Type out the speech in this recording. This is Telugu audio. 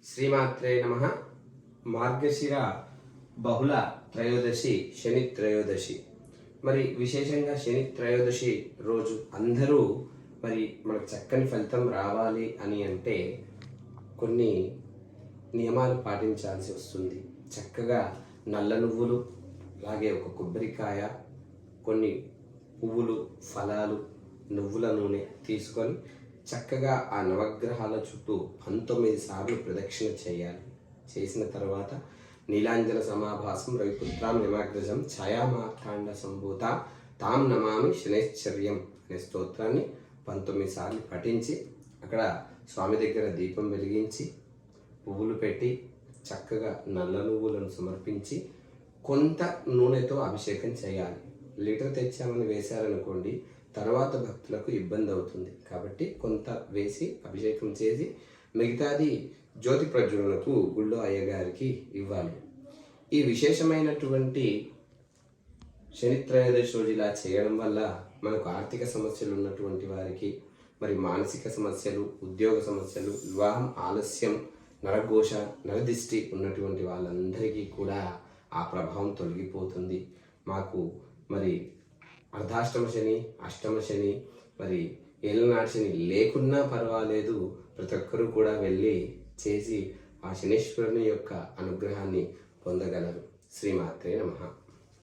శ్రీమాత్రే నమః. మార్గశిర బహుళ త్రయోదశి శని త్రయోదశి. మరి విశేషంగా శని త్రయోదశి రోజు అందరూ మరి మనకు చక్కని ఫలితం రావాలి అని అంటే కొన్ని నియమాలు పాటించాల్సి వస్తుంది. చక్కగా నల్ల నువ్వులు, అలాగే ఒక కొబ్బరికాయ, కొన్ని పువ్వులు, ఫలాలు, నువ్వుల నూనె తీసుకొని చక్కగా ఆ నవగ్రహాల చుట్టూ 19 సార్లు ప్రదక్షిణ చేయాలి. చేసిన తర్వాత నీలాంజన సమాభాసం రవిపుత్రాం యమాగ్రజం ఛాయామార్తాండ సంభూత తాం నమామి శనైశ్చర్యం అనే స్తోత్రాన్ని 19 సార్లు పఠించి అక్కడ స్వామి దగ్గర దీపం వెలిగించి పువ్వులు పెట్టి చక్కగా నల్ల నువ్వులను సమర్పించి కొంత నూనెతో అభిషేకం చేయాలి. లీటర్ తెచ్చామని వేశారనుకోండి, తర్వాత భక్తులకు ఇబ్బంది అవుతుంది. కాబట్టి కొంత వేసి అభిషేకం చేసి మిగతాది జ్యోతి ప్రజ్వలనకు గుళ్ళో అయ్యగారికి ఇవ్వాలి. ఈ విశేషమైనటువంటి శని త్రయోదశి రోజు ఇలా చేయడం వల్ల మనకు ఆర్థిక సమస్యలు ఉన్నటువంటి వారికి, మరి మానసిక సమస్యలు, ఉద్యోగ సమస్యలు, వివాహం ఆలస్యం, నరఘోష, నరదిష్టి ఉన్నటువంటి వాళ్ళందరికీ కూడా ఆ ప్రభావం తొలగిపోతుంది. మాకు మరి అర్ధాష్టమ శని, అష్టమ శని, మరి ఏళ్ళనాటి శని లేకున్నా పర్వాలేదు, ప్రతి ఒక్కరూ కూడా వెళ్ళి చేసి ఆ శనీశ్వరుని యొక్క అనుగ్రహాన్ని పొందగలరు. శ్రీమాత్రే నమః.